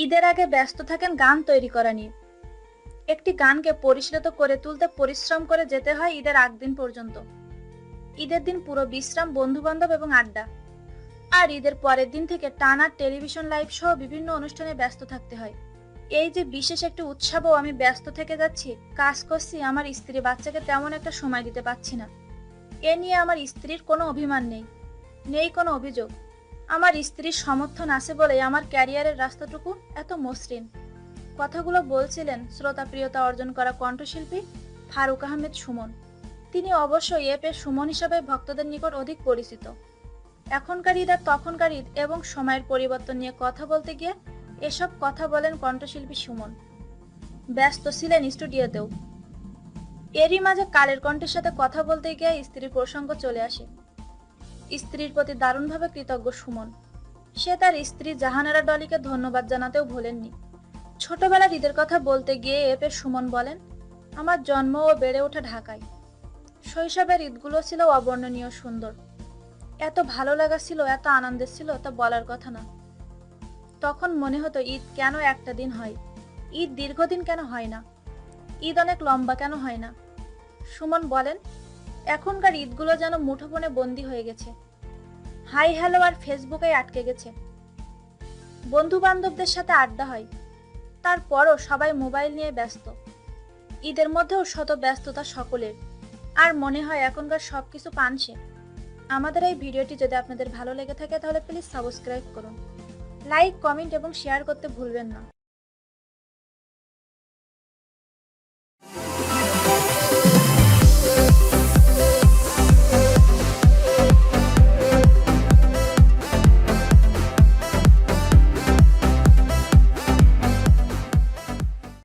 ঈদের আগে ব্যস্ত থাকেন গান তৈরি করা নিয়ে। একটি গানকে পরিশীলিত করে তুলতে পরিশ্রম করে যেতে হয় ঈদের আগদিন পর্যন্ত। ঈদের দিন পুরো বিশ্রাম, বন্ধু বান্ধব এবং আড্ডা। আর ঈদের পরের দিন থেকে টানা টেলিভিশন লাইভ সহ বিভিন্ন অনুষ্ঠানে ব্যস্ত থাকতে হয়। এই যে বিশেষ একটি উৎসবও আমি ব্যস্ত থেকে যাচ্ছি, কাজ করছি, আমার স্ত্রী বাচ্চাকে তেমন একটা সময় দিতে পারছি না। এ নিয়ে আমার স্ত্রীর কোনো অভিমান নেই, নেই কোনো অভিযোগ। আমার স্ত্রীর সমর্থন আছে বলেই আমার ক্যারিয়ারের রাস্তাটুকু এত মসৃণ। কথাগুলো বলছিলেন শ্রোতাপ্রিয়তা অর্জন করা কণ্ঠশিল্পী ফারুক আহমেদ সুমন। তিনি অবশ্যই এপের সুমন হিসাবে ভক্তদের নিকট অধিক পরিচিত। এখনকার ঈদ আর তখনকার ঈদ এবং সময়ের পরিবর্তন নিয়ে কথা বলতে গিয়ে এসব কথা বলেন কণ্ঠশিল্পী সুমন। ব্যস্ত ছিলেন স্টুডিওতেও। এরই মাঝে কালের কণ্ঠের সাথে কথা বলতে গিয়ে স্ত্রীর প্রসঙ্গ চলে আসে। স্ত্রীর প্রতি দারুণভাবে কৃতজ্ঞ সুমন। সে তার স্ত্রী জাহানারা ডলিকে ধন্যবাদ জানাতেও ভোলেননি। ছোটবেলার ঈদের কথা বলতে গিয়ে এপের সুমন বলেন, আমার জন্ম ও বেড়ে ওঠা ঢাকায়। শৈশবের ঈদগুলো ছিল অবর্ণনীয় সুন্দর। এত ভালো লাগা ছিল, এত আনন্দের ছিল, তা বলার কথা না। তখন মনে হতো ঈদ কেন একটা দিন হয়, ঈদ দীর্ঘদিন কেন হয় না, ঈদ অনেক লম্বা কেন হয় না। সুমন বলেন, এখনকার ঈদগুলো যেন মুঠোফোনে বন্দী হয়ে গেছে, হাই হ্যালো আর ফেসবুকে আটকে গেছে। বন্ধু বান্ধবদের সাথে আড্ডা হয়, তারপরও সবাই মোবাইল নিয়ে ব্যস্ত। ঈদের মধ্যেও শত ব্যস্ততা সকলের, আর মনে হয় এখনকার সবকিছু পানসে। আমাদের এই ভিডিওটি যদি আপনাদের ভালো লেগে থাকে তাহলে প্লিজ সাবস্ক্রাইব করুন, লাইক, কমেন্ট এবং শেয়ার করতে ভুলবেন না।